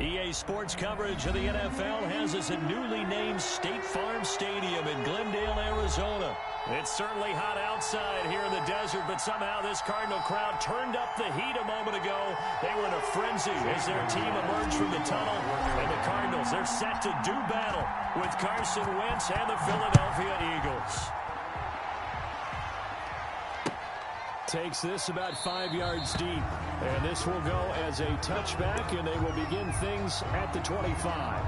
EA Sports coverage of the NFL has us at newly named State Farm Stadium in Glendale, Arizona. It's certainly hot outside here in the desert, but somehow this Cardinal crowd turned up the heat a moment ago. They were in a frenzy as their team emerged from the tunnel. And the Cardinals, they're set to do battle with Carson Wentz and the Philadelphia Eagles. Takes this about 5 yards deep. And this will go as a touchback, and they will begin things at the 25.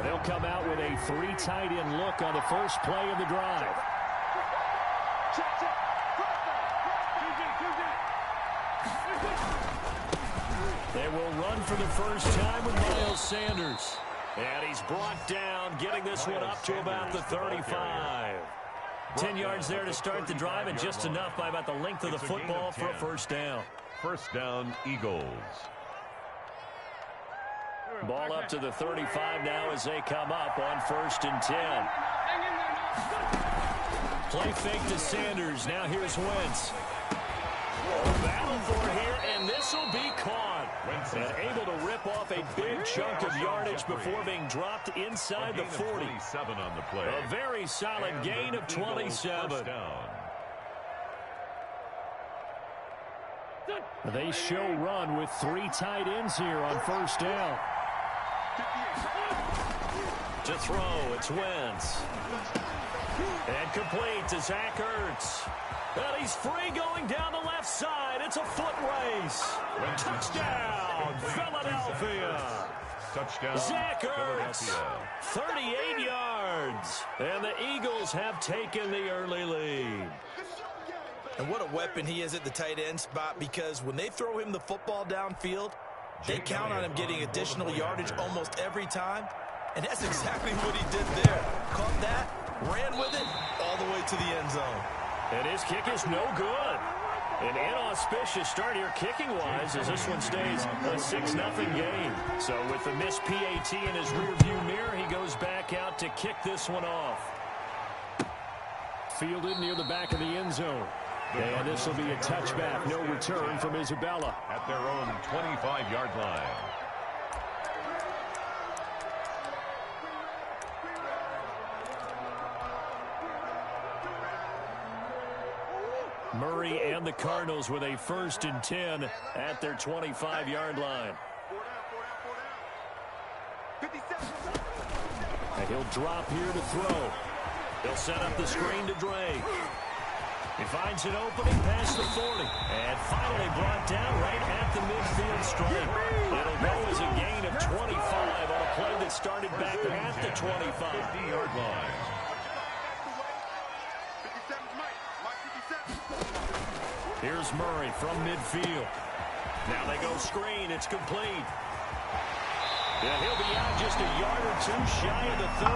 They'll come out with a 3 tight end look on the first play of the drive. They will run for the first time with Miles Sanders. And he's brought down, getting this one up to about the 35. 10 yards there to start the drive, and just enough by about the length of the football for a first down. First down, Eagles. Ball up to the 35 now as they come up on 1st and 10. Play fake to Sanders. Now here's Wentz. Battle for here, and this will be caught. And able to rip off a big chunk of yardage before being dropped inside the 40. On the play. A very solid gain of 27. They show run with 3 tight ends here on first down. To throw, it's Wentz. And complete to Zach Ertz. And he's free going down the left side. It's a foot race. Touchdown, Philadelphia. Touchdown, Zach Ertz, 38 yards. And the Eagles have taken the early lead. And what a weapon he is at the tight end spot, because when they throw him the football downfield, they count on him getting additional yardage almost every time. And that's exactly what he did there. Caught that, ran with it, all the way to the end zone. And his kick is no good. An inauspicious start here kicking-wise as this one stays a 6-0 game. So with the missed PAT in his rearview mirror, he goes back out to kick this one off. Fielded near the back of the end zone. And this will be a touchback. No return from Isabella. At their own 25-yard line. Murray and the Cardinals with a 1st and 10 at their 25-yard line. And he'll drop here to throw. He'll set up the screen to Drake. He finds an opening past the 40. And finally brought down right at the midfield stripe. It'll go as a gain of 25 on a play that started back at the 25-yard line. Here's Murray from midfield. Now they go screen. It's complete. And he'll be out just a yard or 2 shy of the 30.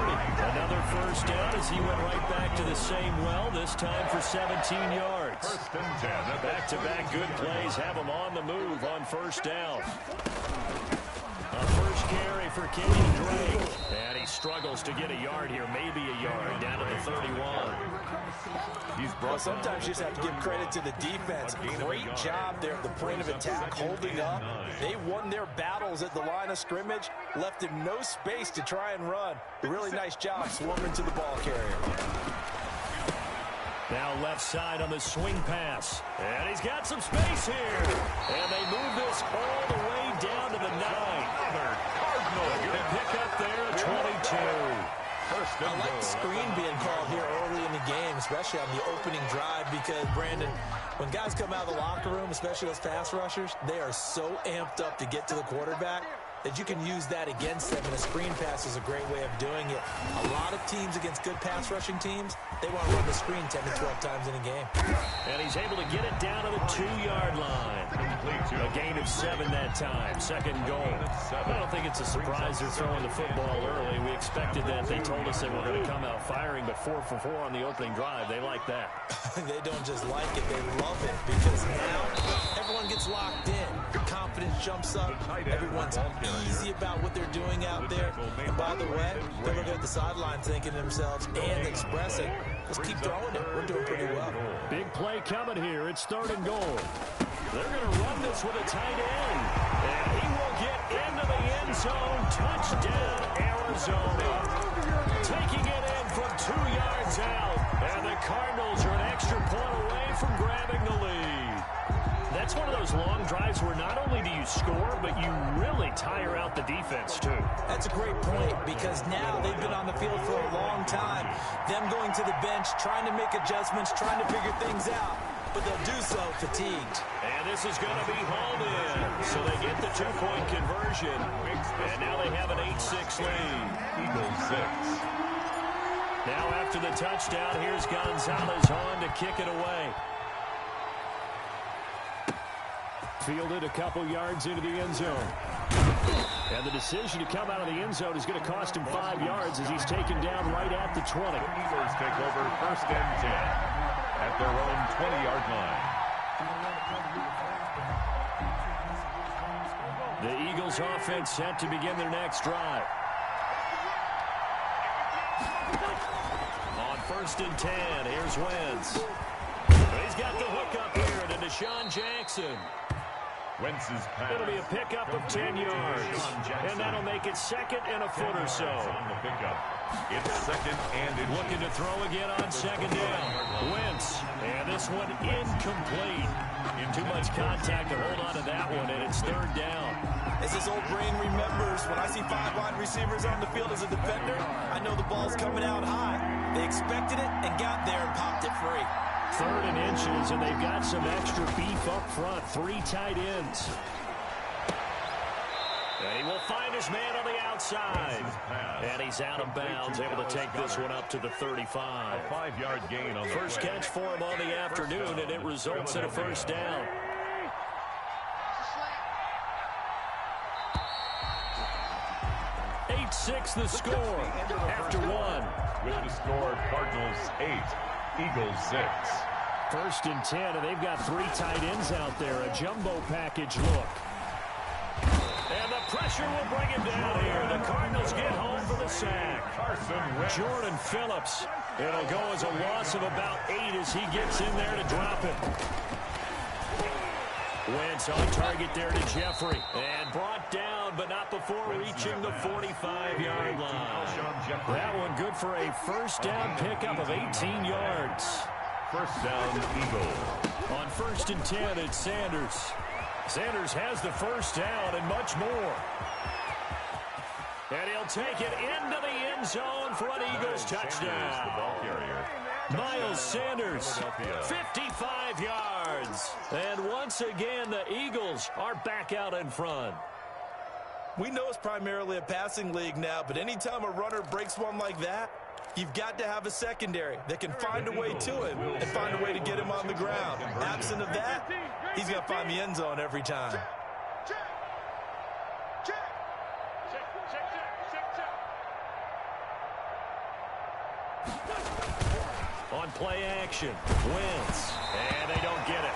Another first down as he went right back to the same well, this time for 17 yards. 1st and 10. Back-to-back good plays have him on the move on first down. A first carry for Kenyon Drake. And he struggles to get a yard here, maybe a yard, down to the 31. Well, sometimes you just have to give credit to the defense. Great job there at the point of attack, holding up. They won their battles at the line of scrimmage, left him no space to try and run. A really nice job swarming to the ball carrier. Now left side on the swing pass. And he's got some space here. And they move this all the way down to the 9. Good pick up there at 22. I like the screen being called here early in the game, especially on the opening drive, because, Brandon, when guys come out of the locker room, especially those pass rushers, they are so amped up to get to the quarterback that you can use that against them, and a screen pass is a great way of doing it. A lot of teams against good pass rushing teams, they want to run the screen 10 to 12 times in a game. And he's able to get it down to the 2-yard line. A gain of 7 that time. 2nd and goal. I don't think it's a surprise they're throwing the football early. We expected that. They told us they were going to come out firing, but 4 for 4 on the opening drive. They like that. They don't just like it, they love it, because now everyone gets locked in. Confidence jumps up. Everyone's easy about what they're doing out there. And by the way, they're looking at the sideline thinking to themselves and expressing, let's keep throwing it. We're doing pretty well. Big play coming here. It's 3rd and goal. They're going to run this with a tight end. And he will get into the end zone. Touchdown, Arizona. Taking it in from 2 yards out. And the Cardinals are an extra point away from grabbing the lead. That's one of those long drives where not only do you score, but you really tire out the defense, too. That's a great point, because now they've been on the field for a long time. Them going to the bench, trying to make adjustments, trying to figure things out, but they'll do so fatigued. And this is going to be hauled in. So they get the 2-point conversion. And now they have an 8-6 lead. Eagles 6. Now after the touchdown, here's Gonzalez on to kick it away. Fielded a couple yards into the end zone. And the decision to come out of the end zone is going to cost him 5 yards as he's taken down right at the 20. The Eagles take over 1st and 10 at their own 20-yard line. The Eagles offense set to begin their next drive. On 1st and 10, here's Wentz. He's got the hook up here to Deshaun Jackson. Wentz's pass. It'll be a pickup of 10 yards. And that'll make it 2nd and a foot or so. On the pickup. It's 2nd and it's looking to throw again on 2nd down. Wentz. And this one incomplete. Too much contact to hold on to that one, and it's 3rd down. As his old brain remembers, when I see 5 wide receivers on the field as a defender, I know the ball's coming out high. They expected it and got there and popped it free. 3rd and inches, and they've got some extra beef up front. 3 tight ends. And he will find his man on the outside. And he's out of bounds, able to take this one up to the 35. A 5-yard gain on the first play. catch for him on the afternoon, and it results in a 1st down. Six the score after 1. With the score, Cardinals 8, Eagles 6. 1st and 10, and they've got 3 tight ends out there. A jumbo package look. And the pressure will bring him down here. The Cardinals get home for the sack. Carson Wentz. Jordan Phillips. It'll go as a loss of about 8 as he gets in there to drop it. Wentz on target there to Jeffrey. And brought down, but not before reaching the 45-yard line. That one good for a 1st down pickup of 18 yards. 1st down, Eagles. On 1st and 10, it's Sanders. Sanders has the 1st down and much more. And he'll take it into the end zone for an Eagles touchdown. The ball carrier. Miles Sanders, 55 yards. And once again, the Eagles are back out in front. We know it's primarily a passing league now, but anytime a runner breaks one like that, you've got to have a secondary that can find a way to him and find a way to get him on the ground. Absent of that, he's going to find the end zone every time. On play action, Wentz, and they don't get it.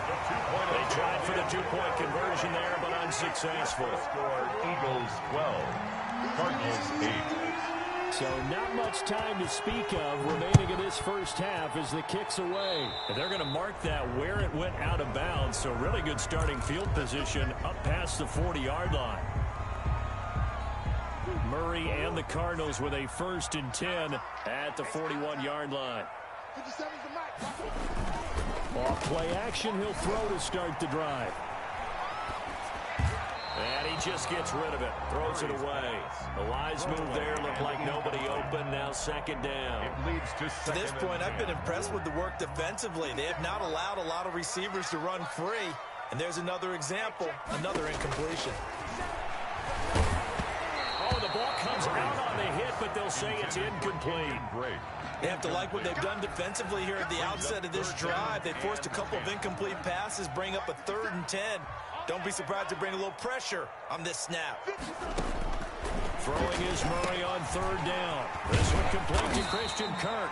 They tried for the 2-point conversion there, but unsuccessful. Score, Eagles 12, Cardinals 8. So not much time to speak of remaining in this 1st half as the kick's away. And they're going to mark that where it went out of bounds, so really good starting field position up past the 40-yard line. Murray and the Cardinals with a 1st and 10 at the 41-yard line. Off play action, he'll throw to start the drive. And he just gets rid of it, throws it away. The wise move there, looked like nobody open, now 2nd down. It leads to To this point, I've been impressed with the work defensively. They have not allowed a lot of receivers to run free. And there's another example, another incompletion. Oh, the ball comes out on the hit, but they'll say it's incomplete. Great. They have to like what they've done defensively here at the outset of this drive. They forced a couple of incomplete passes, bring up a 3rd and 10. Don't be surprised to bring a little pressure on this snap. Throwing is Murray on 3rd down. This one complete to Christian Kirk.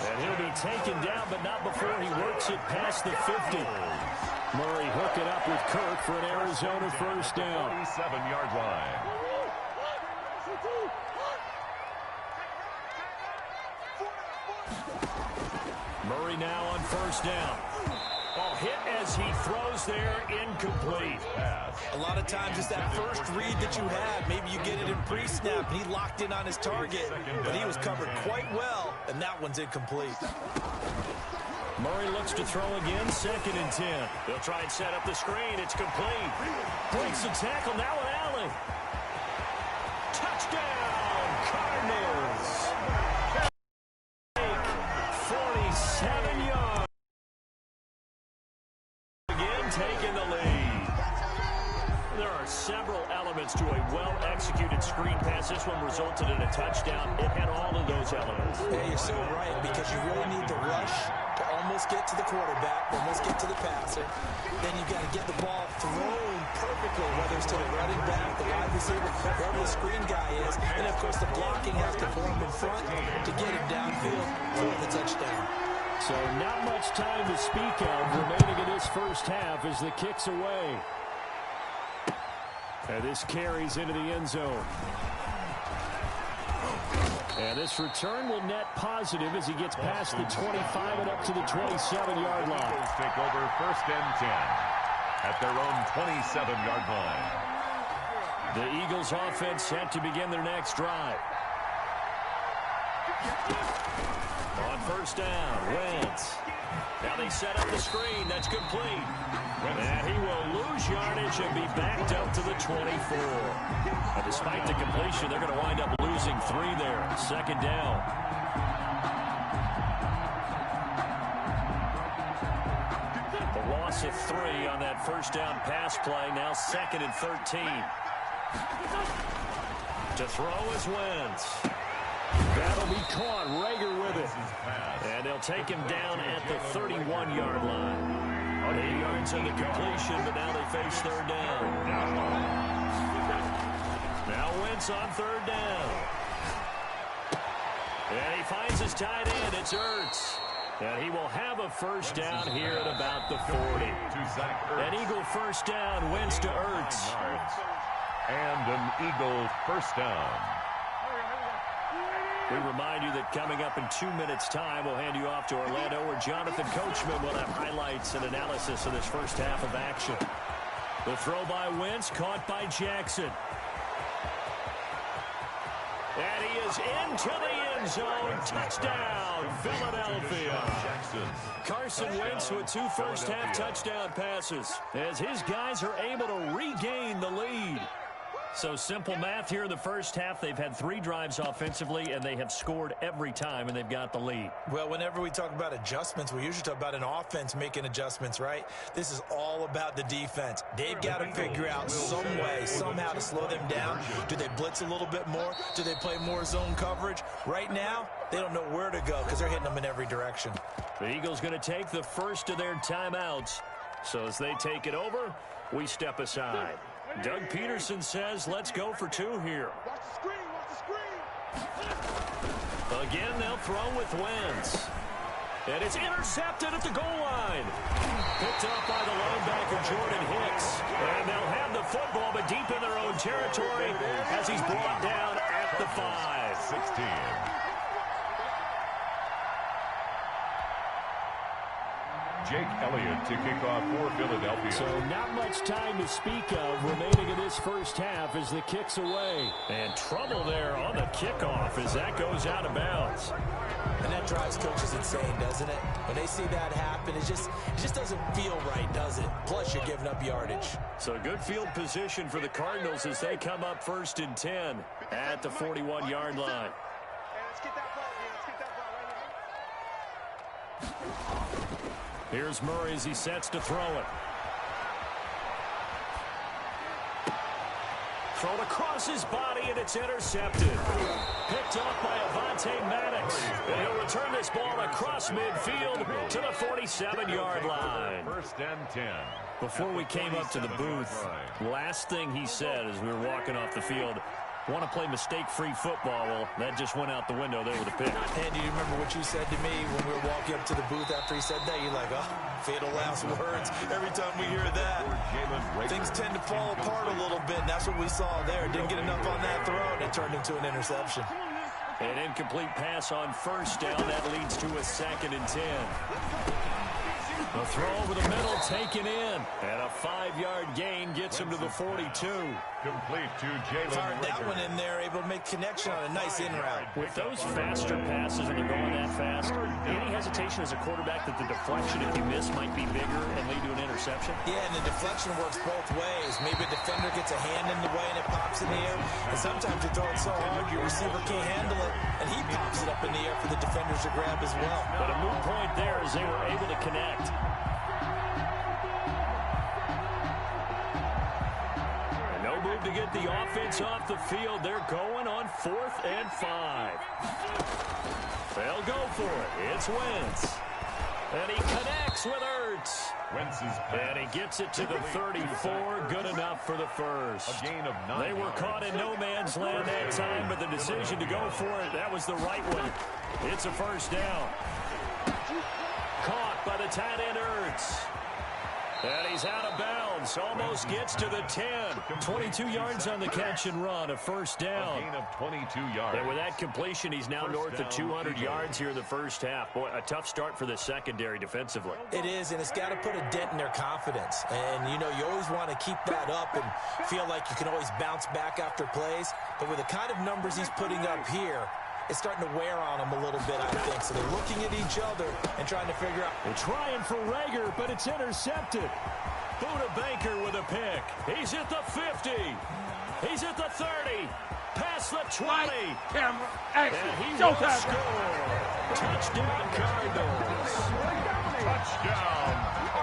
And he'll be taken down, but not before he works it past the 50. Murray hook it up with Kirk for an Arizona 1st down. 47-yard line. Murray now on first down. Oh, hit as he throws there, incomplete. A lot of times it's that first read that you have. Maybe you get it in pre-snap, and he locked in on his target, but he was covered quite well, and that one's incomplete. Murray looks to throw again, 2nd and 10. They'll try and set up the screen. It's complete. Breaks the tackle, now with Allen. Touchdown, Cardinals. 47 yards. Taking the lead. There are several elements to a well-executed screen pass. This one resulted in a touchdown. It had all of those elements. Yeah, you're so right, because you really need the rush to almost get to the quarterback, almost get to the passer. Then you've got to get the ball thrown perfectly, whether it's to the running back, the wide receiver, wherever the screen guy is. And, of course, the blocking has to form in front to get him downfield for the touchdown. So not much time to speak of remaining in this first half as the kick's away. And this carries into the end zone. And this return will net positive as he gets past the 25 and up to the 27-yard line. Take over 1st and 10 at their own 27-yard line. The Eagles offense set to begin their next drive. On first down, Wentz. Now they set up the screen. That's complete. And he will lose yardage and be backed up to the 24. And despite the completion, they're going to wind up losing 3 there. 2nd down. The loss of 3 on that first down pass play. Now 2nd and 13. To throw is Wentz. That'll be caught. Rager with it. And they'll take him down at the 31-yard line. 8 yards on the completion, but now they face 3rd down. Now Wentz on 3rd down. And he finds his tight end. It's Ertz. And he will have a first down here at about the 40. An Eagle first down. Wentz to Ertz. And an Eagle first down. We remind you that coming up in 2 minutes' time, we'll hand you off to Orlando, where Jonathan Coachman will have highlights and analysis of this first half of action. The throw by Wentz, caught by Jackson. And he is into the end zone. Touchdown, Philadelphia. Carson Wentz with 2 first-half touchdown passes as his guys are able to regain the lead. So simple math here in the first half. They've had 3 drives offensively, and they have scored every time, and they've got the lead. Well, whenever we talk about adjustments, we usually talk about an offense making adjustments, right? This is all about the defense. They've got to figure out some way, somehow to slow them down. Do they blitz a little bit more? Do they play more zone coverage? Right now, they don't know where to go because they're hitting them in every direction. The Eagles going to take the first of their timeouts. So as they take it over, we step aside. Doug Peterson says, let's go for 2 here. Watch the screen, watch the screen. Again, they'll throw with Wentz. And it's intercepted at the goal line. Picked up by the linebacker, Jordan Hicks. And they'll have the football, but deep in their own territory as he's brought down at the 5. 16. Jake Elliott to kick off for Philadelphia. So not much time to speak of remaining in this first half as the kick's away. And trouble there on the kickoff as that goes out of bounds. And that drives coaches insane, doesn't it? When they see that happen, it just doesn't feel right, does it? Plus, you're giving up yardage. So good field position for the Cardinals as they come up 1st and 10 at the 41-yard line. Here's Murray as he sets to throw it. Thrown across his body, and it's intercepted. Picked up by Avonte Maddox. And he'll return this ball across midfield to the 47-yard line. 1st and 10. Before we came up to the booth, last thing he said as we were walking off the field, want to play mistake-free football. Well, that just went out the window there with a pick. And do you remember what you said to me when we were walking up to the booth after he said that? You're like, oh, fatal last words. Every time we hear that, things tend to fall apart a little bit, and that's what we saw there. Didn't get enough on that throw, and it turned into an interception. An incomplete pass on first down. That leads to a 2nd and 10. The throw over the middle taken in. And a 5-yard gain gets him to the 42. Complete to Jalen. Fired that one in there, able to make connection on a nice in route. With those faster passes and they're going that fast, any hesitation as a quarterback that the deflection, if you miss, might be bigger and lead to an interception? Yeah, and the deflection works both ways. Maybe a defender gets a hand in the way and it pops in the air. And sometimes you throw it so hard your receiver can't handle it, and he pops it up in the air for the defenders to grab as well. But a moot point there as they were able to connect. Move to get the offense off the field. They're going on 4th and 5. They'll go for it. It's Wentz. And he connects with Ertz. And he gets it to the 34. Good enough for the first. A gain of 9. They were caught in no man's land that time, but the decision to go for it, that was the right one. It's a first down. Caught by the tight end Ertz. And he's out of bounds. Almost gets to the 10. 22 yards on the catch and run. A first down. A gain of 22 yards. And with that completion, he's now north of 200 yards here in the first half. Boy, a tough start for the secondary defensively. It is, and it's got to put a dent in their confidence. And, you know, you always want to keep that up and feel like you can always bounce back after plays. But with the kind of numbers he's putting up here, it's starting to wear on them a little bit, I think. So they're looking at each other and trying to figure out. They're trying for Rager, but it's intercepted. Buda Baker with a pick. He's at the 50. He's at the 30. Past the 20. Camera, action, and he showtime. will score. Touchdown, Cardinals. Touchdown.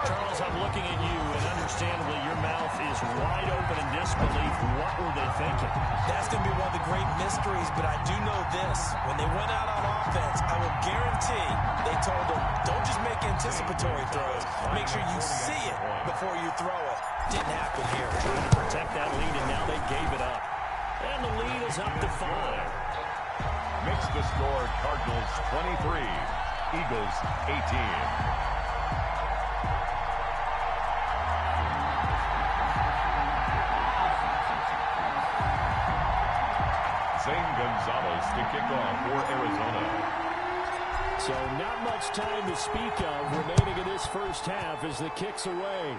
Charles, I'm looking at you, and understandably, your mouth is wide open in disbelief. What were they thinking? That's going to be one of the great mysteries, but I do know this. When they went out on offense, I will guarantee they told them, don't just make anticipatory throws. Make sure you see it before you throw it. Didn't happen here. Trying to protect that lead, and now they gave it up. And the lead is up to 5. Makes the score Cardinals 23, Eagles 18. Zane Gonzalez to kick off for Arizona. So not much time to speak of remaining in this first half as the kick's away.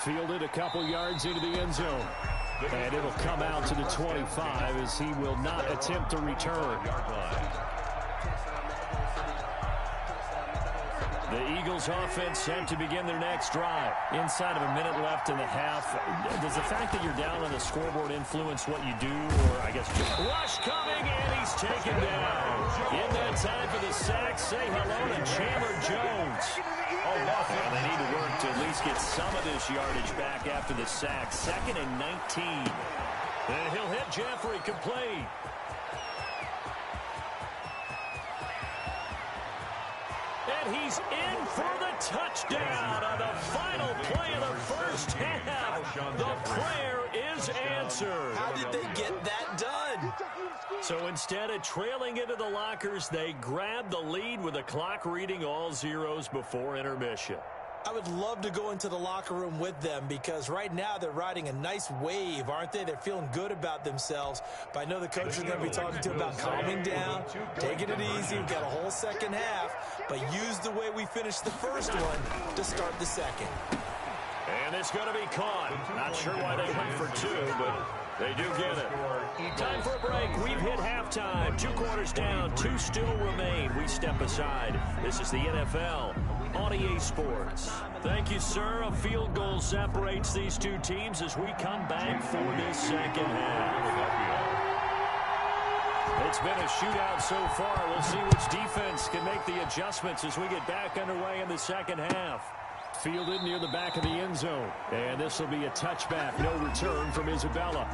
Fielded a couple yards into the end zone. And it'll come out to the 25 as he will not attempt to return. The Eagles offense set to begin their next drive. Inside of a minute left in the half. Does the fact that you're down on the scoreboard influence what you do? Or I guess just rush coming and he's taken down. In that time for the sack, say hello to Chandler Jones. And they need to work to at least get some of this yardage back after the sack. 2nd and 19. And he'll hit Jeffrey complete. And he's in for the touchdown on the final play of the first half. The prayer is answered. How did they get that done? So instead of trailing into the lockers, they grab the lead with the clock reading all zeros before intermission. I would love to go into the locker room with them because right now they're riding a nice wave, aren't they? They're feeling good about themselves. But I know the coach is going to be talking to about calming down, taking it easy. We've got a whole second half, but use the way we finished the first one to start the second. And it's going to be caught. Not sure why they went for 2, but they do get it. Time for a break. We've hit halftime. 2 quarters down. 2 still remain. We step aside. This is the NFL on EA Sports. Thank you, sir. A field goal separates these 2 teams as we come back for this second half. It's been a shootout so far. We'll see which defense can make the adjustments as we get back underway in the second half. Fielded near the back of the end zone. And this will be a touchback. No return from Isabella.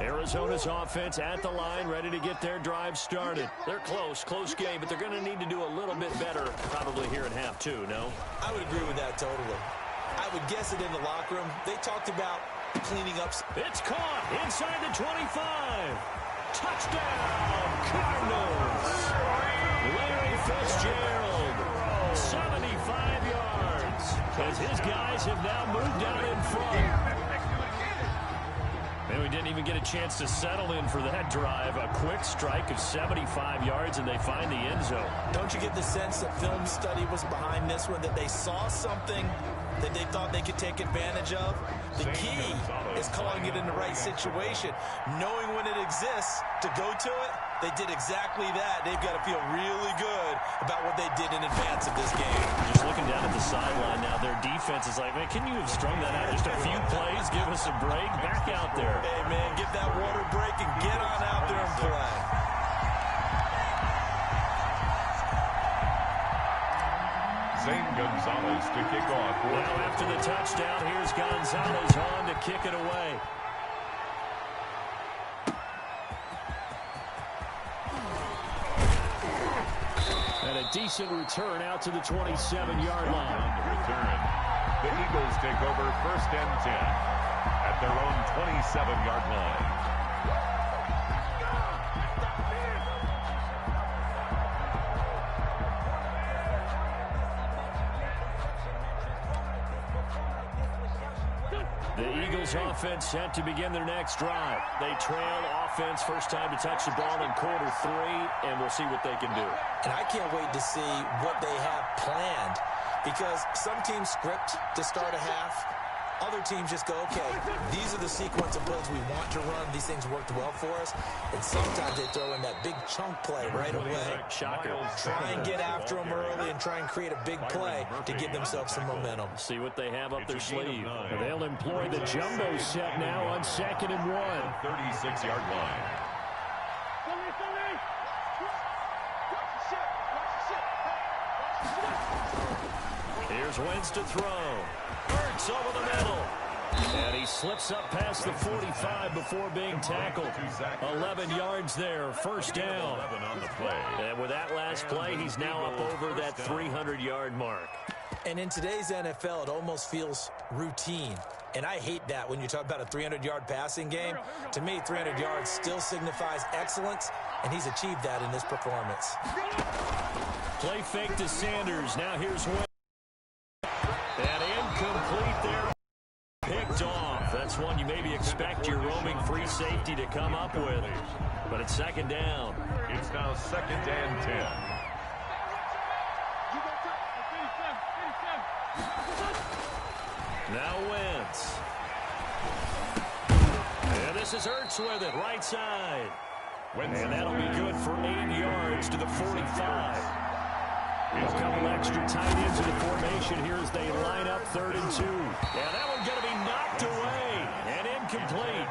Arizona's offense at the line, ready to get their drive started. They're close game, but they're going to need to do a little bit better probably here in half 2, no? I would agree with that totally. I would guess it in the locker room. They talked about cleaning up. It's caught inside the 25. Touchdown, Cardinals. Larry Fitzgerald, 75 yards, as his guys have now moved down in front. And we didn't even get a chance to settle in for that drive. A quick strike of 75 yards, and they find the end zone. Don't you get the sense that film study was behind this one, that they saw something that they thought they could take advantage of? The key is calling it in the right situation, knowing when it exists to go to it. They did exactly that. They've got to feel really good about what they did in advance of this game. Just looking down at the sideline now, their defense is like, man, can you have strung that out just a few plays? Give us a break. Back out there. Hey, man, get that water break and get on out there and play. Zane Gonzalez to kick off. Well, after the touchdown, here's Gonzalez on to kick it away. And a decent return out to the 27-yard line. On the return, the Eagles take over 1st and 10 at their own 27-yard line. The Eagles offense set to begin their next drive. They trail offense, first time to touch the ball in quarter 3, and we'll see what they can do. And I can't wait to see what they have planned, because some teams script to start a half. Other teams just go, okay, these are the sequence of plays we want to run. These things worked well for us. And sometimes they throw in that big chunk play right away. Shocker. Try and get after them early and try and create a big play to give themselves some momentum. See what they have up their sleeve. They'll employ the jumbo set now on 2nd and 1. 36-yard line. Here's Wentz to throw. Hurts over the middle. And he slips up past the 45 before being tackled. 11 yards there, first down. 11 on the play. And with that last play, he's now up over that 300-yard mark. And in today's NFL, it almost feels routine. And I hate that when you talk about a 300-yard passing game. To me, 300 yards still signifies excellence, and he's achieved that in this performance. Play fake to Sanders. Now here's Wentz. And incomplete there. Picked off. That's one you maybe expect your roaming free safety to come up with. But it's 2nd down. It's now 2nd and 10. Now Wentz. And this is Ertz with it, right side. And that'll be good for 8 yards to the 45. A couple extra tight ends in the formation here as they line up 3rd and 2. Yeah, that one's going to be knocked away and incomplete.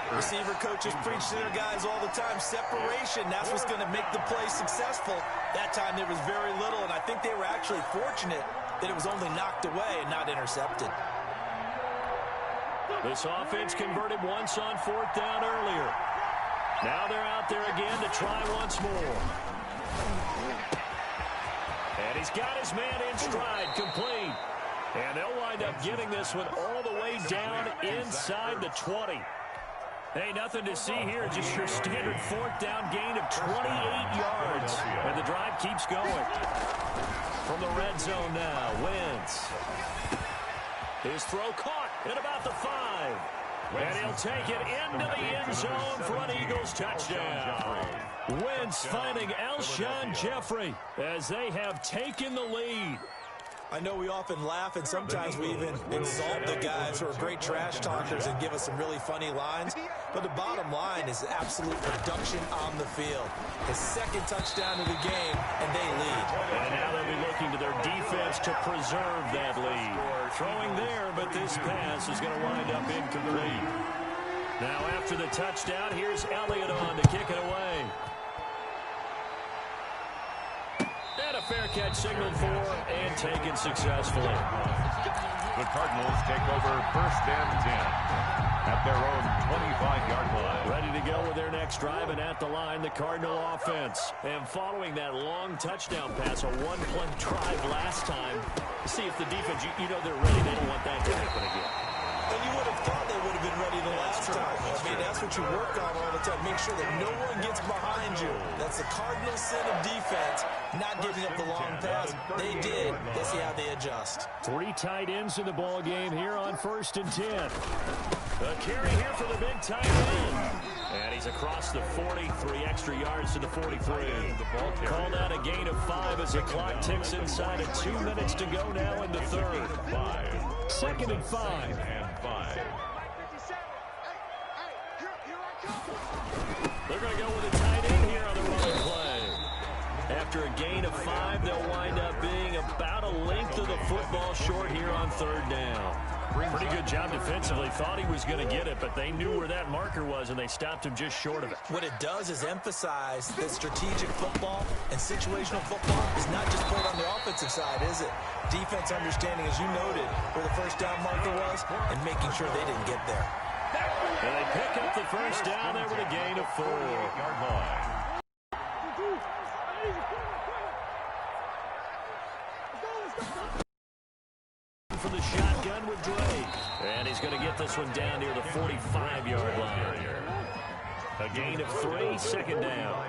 Receiver coaches preach to their guys all the time. Separation, that's what's going to make the play successful. That time there was very little, and I think they were actually fortunate that it was only knocked away and not intercepted. This offense converted once on 4th down earlier. Now they're out there again to try once more. And he's got his man in stride, complete. And they'll wind up getting this one all the way down inside the 20. Hey, nothing to see here, just your standard 4th down gain of 28 yards. And the drive keeps going. From the red zone now, Wentz. His throw caught at about the 5. And he'll take it into the end zone for an Eagles touchdown. Wentz finding Alshon Jeffrey as they have taken the lead. I know we often laugh, and sometimes we even insult the guys who are great trash talkers and give us some really funny lines. But the bottom line is absolute production on the field. His 2nd touchdown of the game, and they lead. And now they'll be looking to their defense to preserve that lead. Throwing there, but this pass is going to wind up incomplete. Now after the touchdown, here's Elliott on to kick it away. And a fair catch signaled for and taken successfully. The Cardinals take over 1st and 10 at their own 25-yard line. Ready to go with their next drive, and at the line, the Cardinal offense. And following that long touchdown pass, a one-play drive last time, see if the defense, you know they're ready. They don't want that to happen again. And you would have thought they would have been ready the last time. I mean, that's what you work on all the time. Make sure that no one gets behind you. That's the cardinal sin of defense, not giving up the long pass. They did. Let's see how they adjust. 3 tight ends in the ball game here on 1st and 10. A carry here for the big tight end. And he's across the 40, 3 extra yards to the 43. Called out a gain of 5 as the clock ticks inside of 2 minutes to go now in the third. 2nd and 5. They're going to go with a tight end here on the run play. After a gain of 5, they'll wind up being about a length of the football short here on 3rd down. Pretty good job defensively. Thought he was going to get it, but they knew where that marker was, and they stopped him just short of it. What it does is emphasize that strategic football and situational football is not just played on the offensive side, is it? Defense understanding, as you noted, where the first down marker was and making sure they didn't get there. And they pick up the first down there with a gain of 4. For the shotgun with Drake. And he's going to get this one down near the 45-yard line. A gain of 3, 2nd down.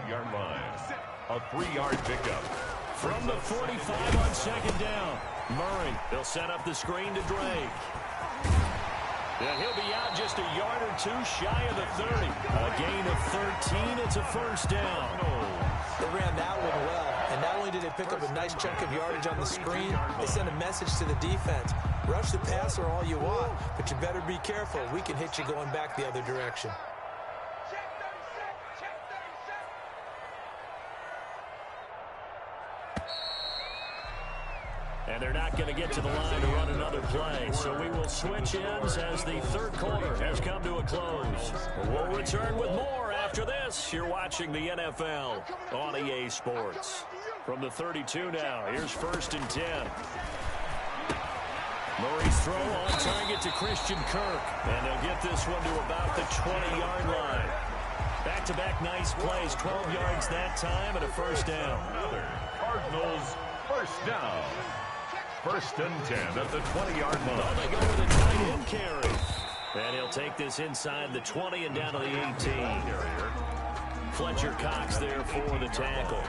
A 3-yard pickup. From the 45 on 2nd down. Murray, they'll set up the screen to Drake. And he'll be out just a yard or 2 shy of the 30. A gain of 13. It's a first down. They ran that one well. And not only did they pick up a nice chunk of yardage on the screen, they sent a message to the defense. Rush the passer all you want, but you better be careful. We can hit you going back the other direction. And they're not going to get to the line to run another play. So we will switch ends as the third quarter has come to a close. We'll return with more after this. You're watching the NFL on EA Sports. From the 32 now, here's 1st and 10. Murray's throw on target to Christian Kirk. And they'll get this one to about the 20-yard line. Back-to-back nice plays, 12 yards that time and a first down. Cardinals first down. 1st and 10 at the 20-yard line. Oh, they go with a tight end carry. And he'll take this inside the 20 and down to the 18. Fletcher Cox there for the tackle.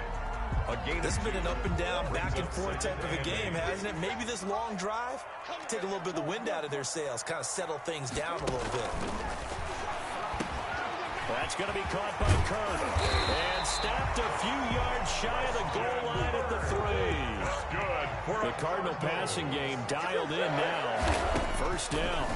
This has been an up-and-down, back-and-forth type of a game, hasn't it? Maybe this long drive, take a little bit of the wind out of their sails, kind of settle things down a little bit. That's going to be caught by Kirk. And stopped a few yards shy of the goal line at the 3. Good. The Cardinal passing game dialed in now. First down.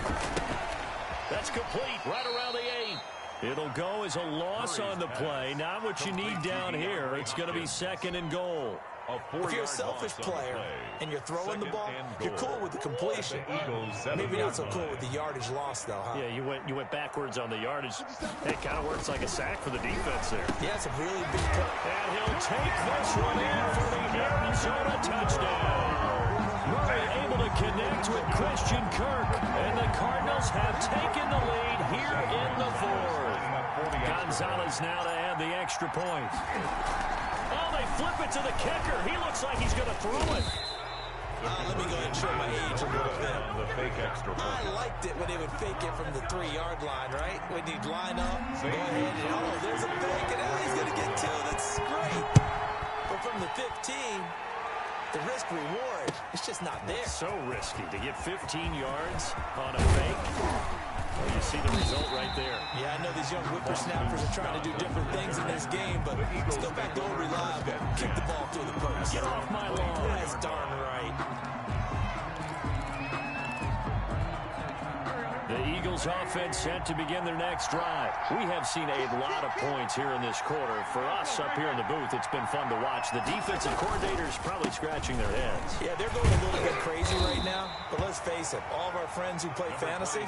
That's complete right around the 8. It'll go as a loss on the play. Not what you need down here. It's going to be 2nd and goal. If you're a selfish player and you're throwing the ball, you're cool with the completion. Maybe not so cool with the yardage loss, though, huh? Yeah, you went backwards on the yardage. It kind of works like a sack for the defense there. Yeah, it's a really big play. And he'll take this one in for the Arizona touchdown. Murray able to connect with Christian Kirk, and the Cardinals have taken the lead here in the 4th. Gonzalez now to add the extra point. Oh, they flip it to the kicker. He looks like he's going to throw it. Let me go ahead and show my age a little bit. The fake extra point. I liked it when they would fake it from the 3-yard line, right? When you'd line up, go ahead, and oh, there's a fake, and now he's going to get 2. That's great. But from the 15, the risk-reward, it's just not there. So risky to get 15 yards on a fake. Well, you see the result right there. Yeah, I know these young whippersnappers are trying to do different things in this game, but let's go back to old reliable. Kick the ball through the post. Get off my lawn. That's darn right. The Eagles offense set to begin their next drive. We have seen a lot of points here in this quarter. For us up here in the booth, it's been fun to watch. The defensive coordinators probably scratching their heads. Yeah, they're going a little bit crazy right now, but let's face it, all of our friends who play fantasy,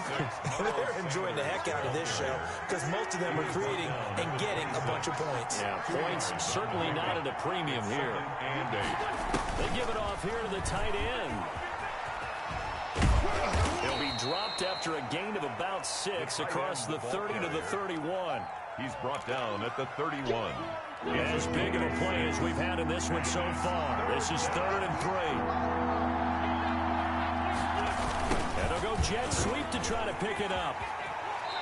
they're enjoying the heck out of this show because most of them are creating and getting a bunch of points. Yeah, points certainly not at a premium here. They give it off here to the tight end. He'll be dropped after a gain of about 6 across the 30 to the 31. He's brought down at the 31. As big of a play as we've had in this one so far. This is 3rd and 3. And they'll go jet sweep to try to pick it up.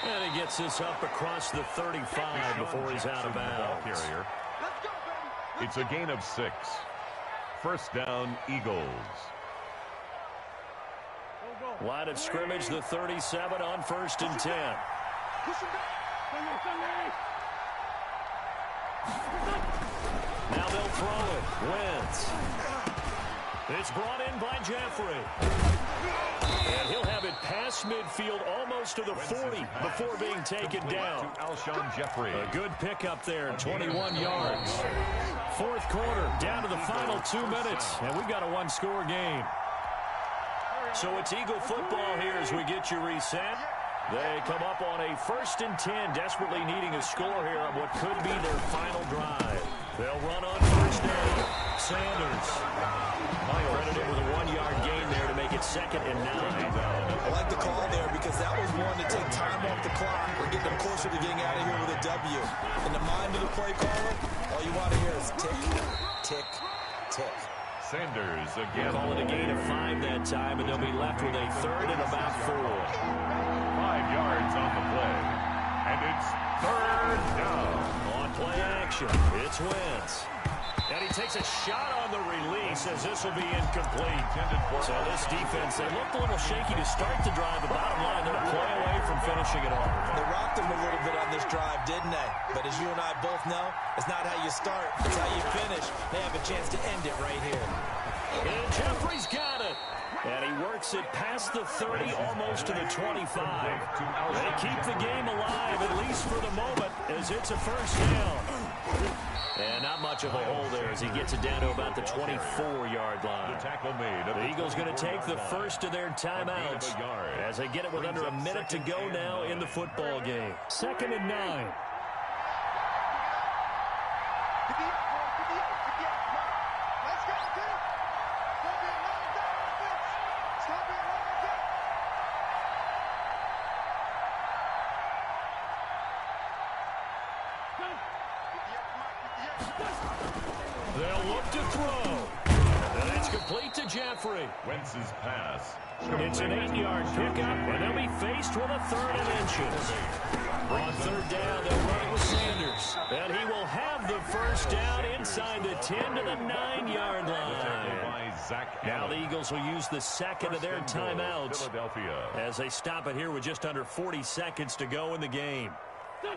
And he gets this up across the 35 before he's out of bounds. It's a gain of 6. First down, Eagles. Line of scrimmage, the 37 on 1st and 10. Now they'll throw it. Wentz. It's brought in by Jeffrey. And he'll have it past midfield almost to the 40 before being taken down. Alshon Jeffrey. A good pickup there, 21 yards. 4th quarter, down to the final 2 minutes, and we've got a one-score game. So it's Eagle football here as we get you reset. They come up on a 1st and 10, desperately needing a score here on what could be their final drive. They'll run on 1st down. Sanders. Credited with a 1-yard gain there to make it 2nd and 9. I like the call there because that was one to take time off the clock or get them closer to getting out of here with a W. In the mind of the play caller, all you want to hear is tick, tick, tick. Sanders again. Call it a gain of 5 that time, and they'll be left with a 3rd and about 4. 5 yards on the play. And it's 3rd down. On play action, it's Wentz. And he takes a shot on the release as this will be incomplete. So this defense, they looked a little shaky to start the drive. The bottom line, they're a play away from finishing it off. They rocked them a little bit on this drive, didn't they? But as you and I both know, it's not how you start, it's how you finish. They have a chance to end it right here. And Jeffrey's got it. And he works it past the 30, almost to the 25. They keep the game alive, at least for the moment, as it's a 1st down. And not much of a hole there as he gets it down to about the 24-yard line. The Eagles going to take the first of their timeouts as they get it with under a minute to go now in the football game. 2nd and 9. They'll look to throw. And it's complete to Jeffrey. Wentz's pass. It's an 8-yard pickup, and they'll be faced with a 3rd and inches. On 3rd down, they'll run it with Sanders. And he will have the 1st down inside the 10 to the 9-yard line. Now the Eagles will use the 2nd of their timeouts as they stop it here with just under 40 seconds to go in the game.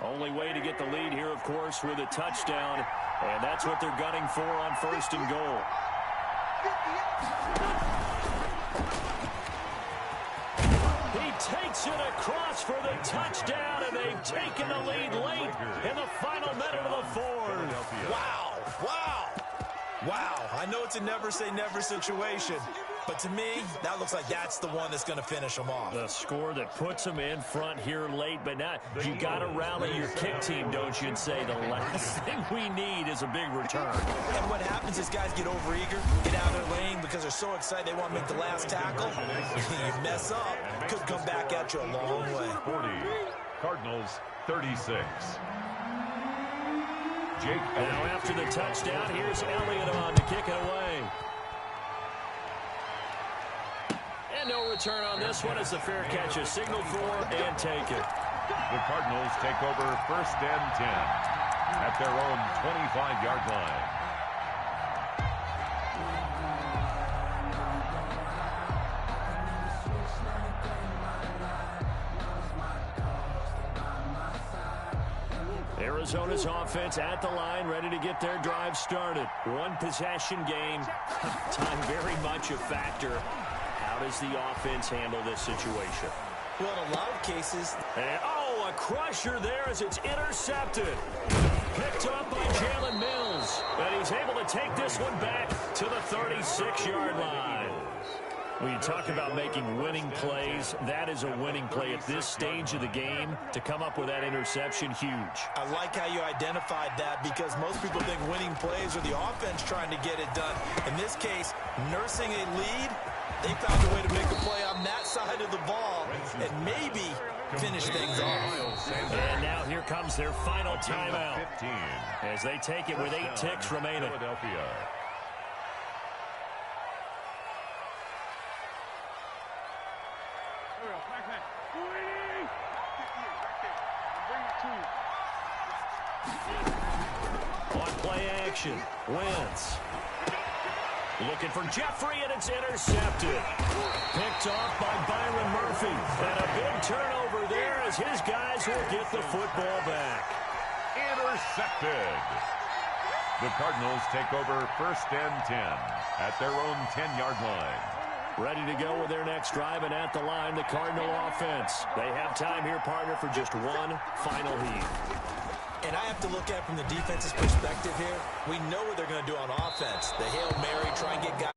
Only way to get the lead here, of course, with a touchdown. And that's what they're gunning for on 1st and goal. He takes it across for the touchdown, and they've taken the lead late in the final minute of the 4th. Wow, wow, wow. I know it's a never-say-never situation, but to me, that looks like that's the one that's going to finish them off. The score that puts them in front here late, but not. You got to rally your kick team, don't you, and say the last thing we need is a big return. And what happens is guys get overeager, get out of their lane because they're so excited they want to make the last tackle. You mess up, could come back at you a long way. 40, Cardinals 36. Jake now after the touchdown, here's Elliott on to kick it away. And no return on this one. It's a fair catch, a signal for, and take it. The Cardinals take over 1st and 10 at their own 25-yard line. Arizona's offense at the line, ready to get their drive started. One possession game. Time very much a factor. How does the offense handle this situation? Well, in a lot of cases. And, a crusher there as it's intercepted. Picked up by Jalen Mills. And he's able to take this one back to the 36-yard line. When you talk about making winning plays, that is a winning play at this stage of the game. To come up with that interception, huge. I like how you identified that because most people think winning plays are the offense trying to get it done. In this case, nursing a lead, They found a way to make a play on that side of the ball and maybe finish things off. And now here comes their final timeout as they take it with 8 ticks remaining. Philadelphia. On play action, Wentz. Looking for Jeffrey, and it's intercepted. Picked off by Byron Murphy. And a big turnover there as his guys will get the football back. Intercepted. The Cardinals take over 1st and 10 at their own 10-yard line. Ready to go with their next drive, and at the line, the Cardinal offense. They have time here, partner, for just one final heave. And I have to look at it from the defense's perspective here. We know what they're going to do on offense. The Hail Mary, try and get guys